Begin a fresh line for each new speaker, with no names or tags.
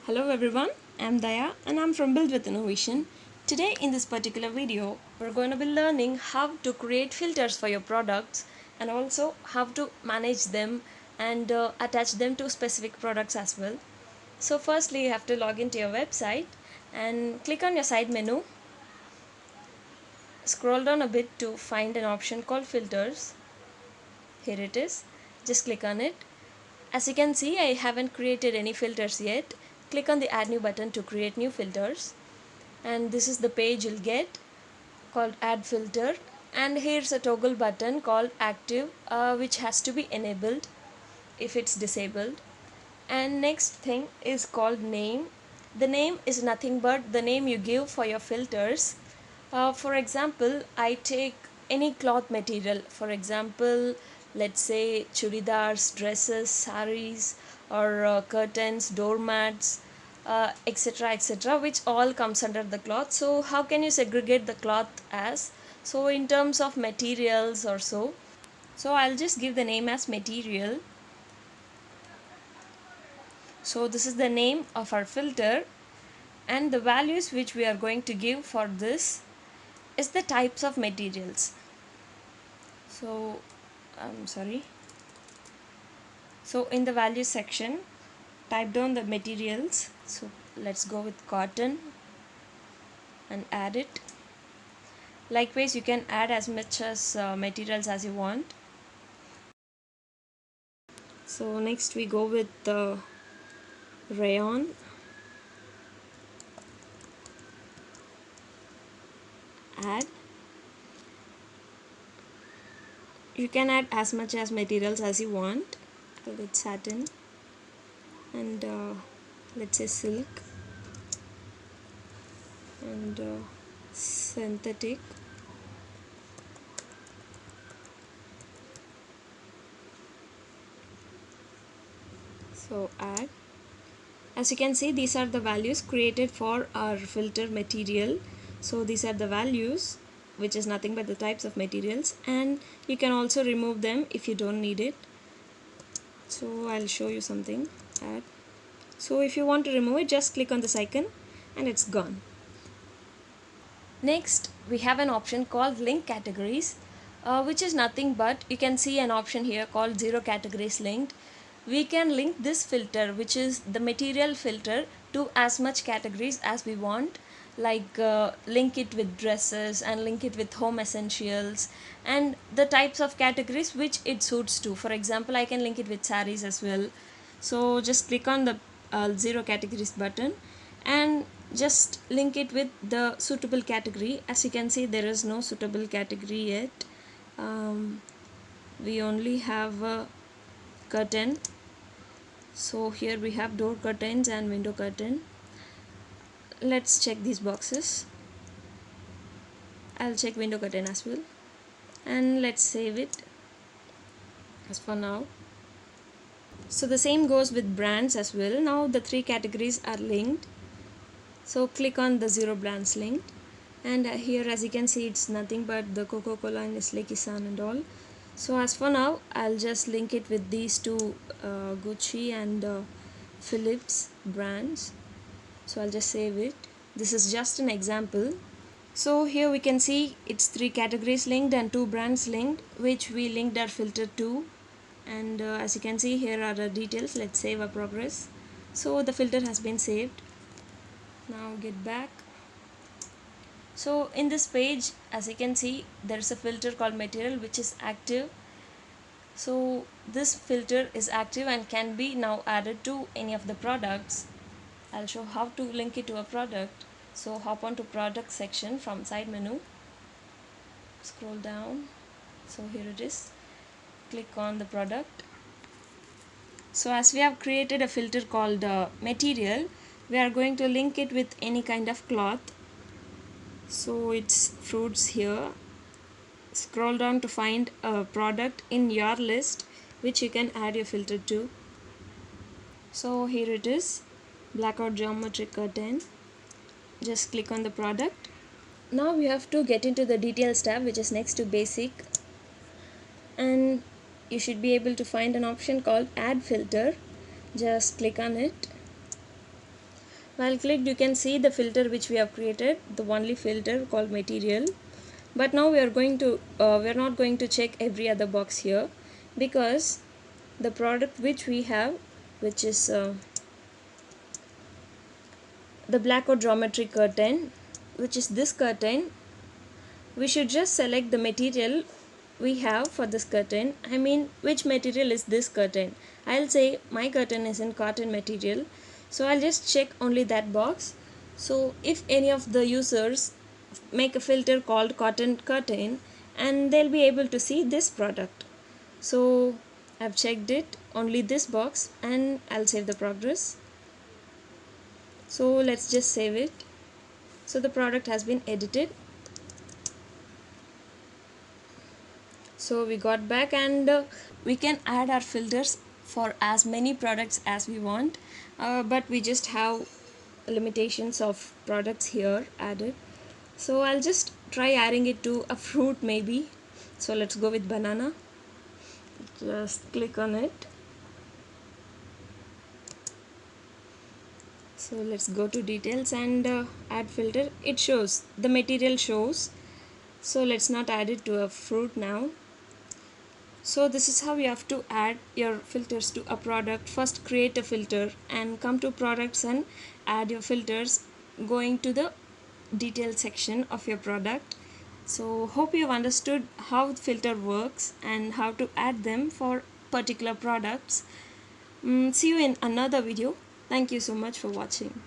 Hello everyone, I'm Daya and I'm from Build with Innovation. Today in this particular video, we're going to be learning how to create filters for your products and also how to manage them and attach them to specific products as well. So firstly, you have to log into your website and click on your side menu. Scroll down a bit to find an option called filters. Here it is. Just click on it. As you can see, I haven't created any filters yet. Click on the add new button to create new filters. And this is the page you'll get called add filter, and here's a toggle button called active which has to be enabled if it's disabled. And next thing is called name. The name is nothing but the name you give for your filters. For example, I take any cloth material, for example, let's say churidars, dresses, saris, or curtains, doormats, etc., etc., which all comes under the cloth. So how can you segregate the cloth as? So in terms of materials or so I'll just give the name as material. So this is the name of our filter, and the values which we are going to give for this is the types of materials. So I'm sorry. So in the value section, type down the materials. So let's go with cotton and add it. Likewise, you can add as much as materials as you want. So next we go with the rayon. Add. You can add as much as materials as you want. So let's satin and let's say silk and synthetic. So add. As you can see, these are the values created for our filter material. So these are the values, which is nothing but the types of materials, and you can also remove them if you don't need it. So I'll show you something. Add. So if you want to remove it, just click on this icon and it's gone. Next, we have an option called link categories, which is nothing but you can see an option here called zero categories linked. We can link this filter, which is the material filter, to as much categories as we want, like link it with dresses and link it with home essentials and the types of categories which it suits to. For example, I can link it with saris as well. So just click on the zero categories button and just link it with the suitable category. As you can see, there is no suitable category yet. We only have a curtain. So here we have door curtains and window curtain. Let's check these boxes. I'll check window curtain as well, and let's save it as for now. So the same goes with brands as well. Now the three categories are linked, so click on the zero brands linked, and here as you can see, it's nothing but the Coca-Cola and Nestle Kisan and all. So as for now, I'll just link it with these two Gucci and Philips brands. So I'll just save it. This is just an example. So here we can see it's three categories linked and two brands linked, which we linked our filter to. And as you can see, here are the details. Let's save our progress. So the filter has been saved. Now get back. So in this page, as you can see, there's a filter called material which is active. So this filter is active and can be now added to any of the products. I'll show how to link it to a product. So hop on to product section from side menu, scroll down. So here it is. Click on the product. So as we have created a filter called material, we are going to link it with any kind of cloth. So it's fruits here. Scroll down to find a product in your list which you can add your filter to. So here it is, blackout geometric curtain. Just click on the product. Now we have to get into the details tab, which is next to basic, and you should be able to find an option called add filter. Just click on it. While clicked, you can see the filter which we have created, the only filter called material. But now we are not going to check every other box here, because the product which we have, which is the blackout geometry curtain, which is this curtain, we should just select the material we have for this curtain. I mean, which material is this curtain. I'll say my curtain is in cotton material, so I'll just check only that box. So if any of the users make a filter called cotton curtain, and they'll be able to see this product. So I've checked it, only this box, and I'll save the progress. So let's just save it. So the product has been edited. So we got back, and we can add our filters for as many products as we want, but we just have limitations of products here added. So I'll just try adding it to a fruit maybe. So let's go with banana. Just click on it. So let's go to details and add filter. It shows, the material shows. So let's not add it to a fruit now. So this is how you have to add your filters to a product. First create a filter and come to products and add your filters, going to the detail section of your product. So hope you have understood how filter works and how to add them for particular products. See you in another video. Thank you so much for watching.